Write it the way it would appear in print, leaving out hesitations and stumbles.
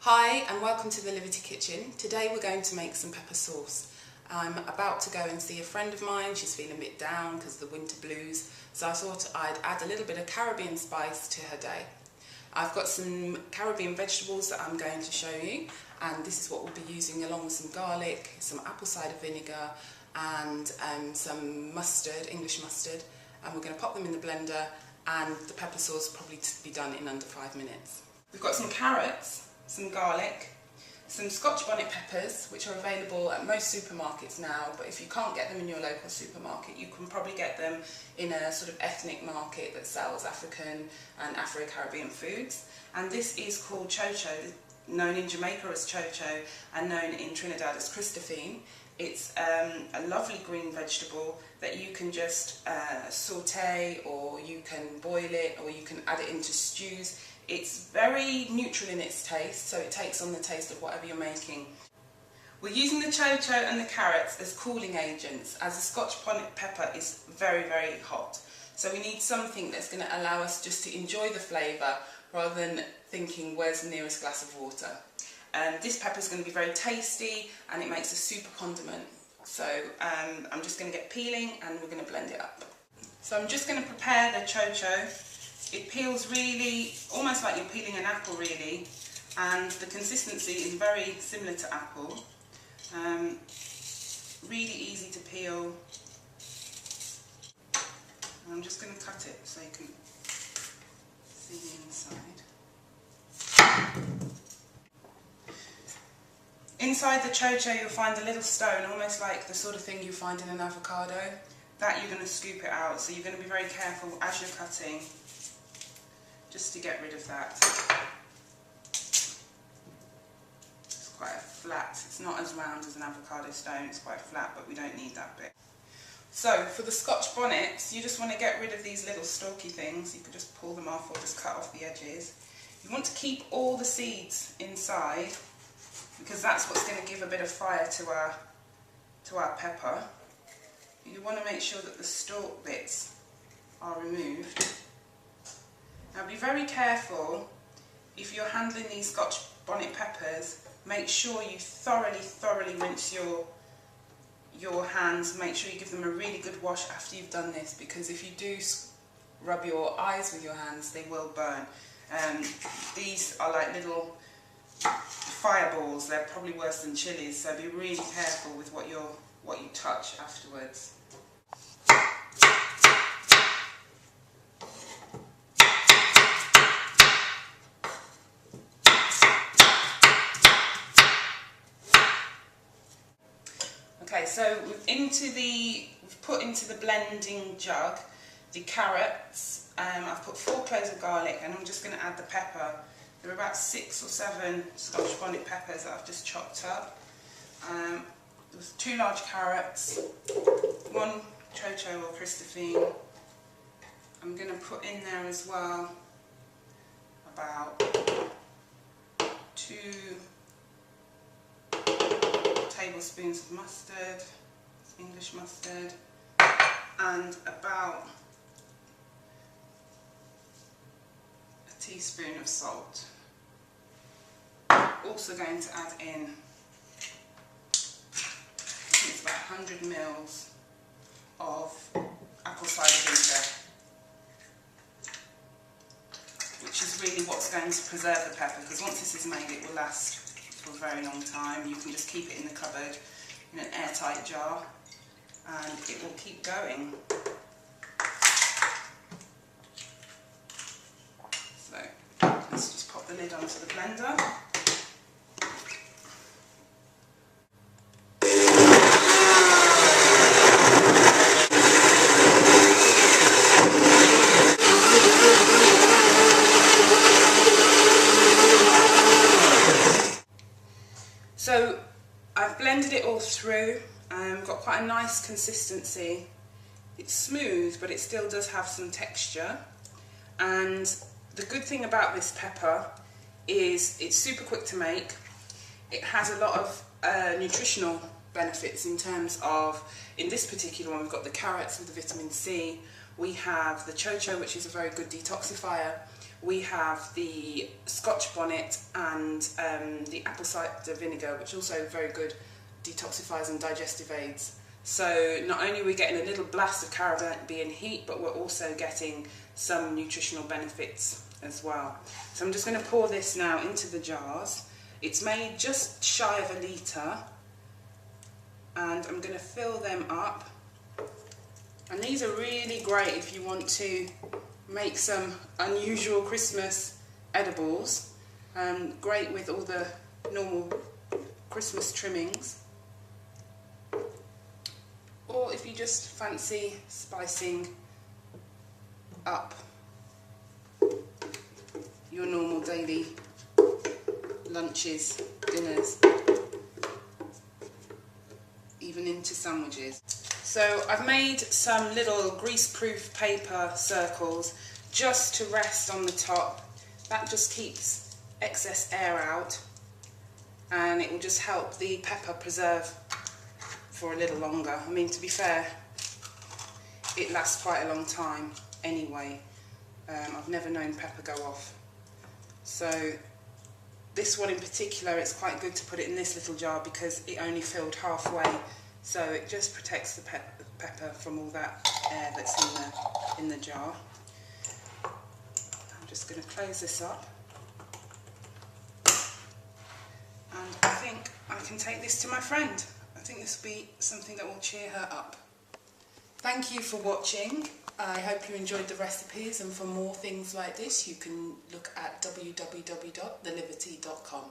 Hi and welcome to the Livity kitchen. Today we're going to make some pepper sauce. I'm about to go and see a friend of mine. She's feeling a bit down because of the winter blues, so I thought I'd add a little bit of Caribbean spice to her day. I've got some Caribbean vegetables that I'm going to show you, and this is what we'll be using along with some garlic, some apple cider vinegar and some mustard, English mustard, and we're going to pop them in the blender, and the pepper sauce will probably be done in under 5 minutes. We've got some carrots, some garlic, some Scotch bonnet peppers, which are available at most supermarkets now, but if you can't get them in your local supermarket, you can probably get them in a sort of ethnic market that sells African and Afro-Caribbean foods. And this is called chocho, known in Jamaica as chocho and known in Trinidad as Christophine. It's a lovely green vegetable that you can just saute, or you can boil it, or you can add it into stews. It's very neutral in its taste, so it takes on the taste of whatever you're making. We're using the chocho and the carrots as cooling agents, as the Scotch bonnet pepper is very, very hot. So we need something that's going to allow us just to enjoy the flavour rather than thinking, where's the nearest glass of water? This pepper is going to be very tasty and it makes a super condiment. So I'm just going to get peeling and we're going to blend it up. So I'm just going to prepare the chocho. It peels really, almost like you're peeling an apple really, and the consistency is very similar to apple. Really easy to peel. And I'm just going to cut it so you can see the inside. Inside the chocho you'll find a little stone, almost like the sort of thing you find in an avocado. That you're going to scoop it out, so you're going to be very careful as you're cutting, just to get rid of that. It's quite a flat, it's not as round as an avocado stone, it's quite flat, but we don't need that bit. So for the Scotch bonnets, you just want to get rid of these little stalky things. You can just pull them off or just cut off the edges. You want to keep all the seeds inside, because that's what's going to give a bit of fire to our pepper. You want to make sure that the stalk bits are removed. Now be very careful if you're handling these Scotch bonnet peppers. Make sure you thoroughly rinse your hands. Make sure you give them a really good wash after you've done this, because if you do rub your eyes with your hands, they will burn. These are like little fireballs. They're probably worse than chilies, so be really careful with what you touch afterwards. Okay, so we've put into the blending jug the carrots. I've put 4 cloves of garlic, and I'm just going to add the pepper. There are about 6 or 7 Scotch bonnet peppers that I've just chopped up. There's 2 large carrots, 1 chocho or Christophine. I'm going to put in there as well about 2 tablespoons of mustard, English mustard, and about a teaspoon of salt. Also going to add in, I think it's about 100 ml of apple cider vinegar, which is really what's going to preserve the pepper, because once this is made it will last for a very long time. You can just keep it in the cupboard in an airtight jar and it will keep going. So let's just pop the lid onto the blender. So I've blended it all through, got quite a nice consistency. It's smooth, but it still does have some texture. And the good thing about this pepper is it's super quick to make. It has a lot of nutritional benefits in terms of, in this particular one we've got the carrots with the vitamin C, We have the chocho, which is a very good detoxifier. We have the Scotch bonnet and the apple cider vinegar, which also very good detoxifiers and digestive aids. So not only are we getting a little blast of Caribbean heat, but we're also getting some nutritional benefits as well. So I'm just going to pour this now into the jars. It's made just shy of 1 litre, and I'm going to fill them up. And these are really great if you want to make some unusual Christmas edibles. Great with all the normal Christmas trimmings. Or if you just fancy spicing up your normal daily lunches, dinners, even into sandwiches. So I've made some little grease-proof paper circles just to rest on the top. That just keeps excess air out, and it will just help the pepper preserve for a little longer. I mean, to be fair, it lasts quite a long time anyway. I've never known pepper go off. So this one in particular, it's quite good to put it in this little jar because it only filled halfway. So it just protects the pepper from all that air that's in the jar. I'm just going to close this up. And I think I can take this to my friend. I think this will be something that will cheer her up. Thank you for watching. I hope you enjoyed the recipes, and for more things like this you can look at www.thelivity.com.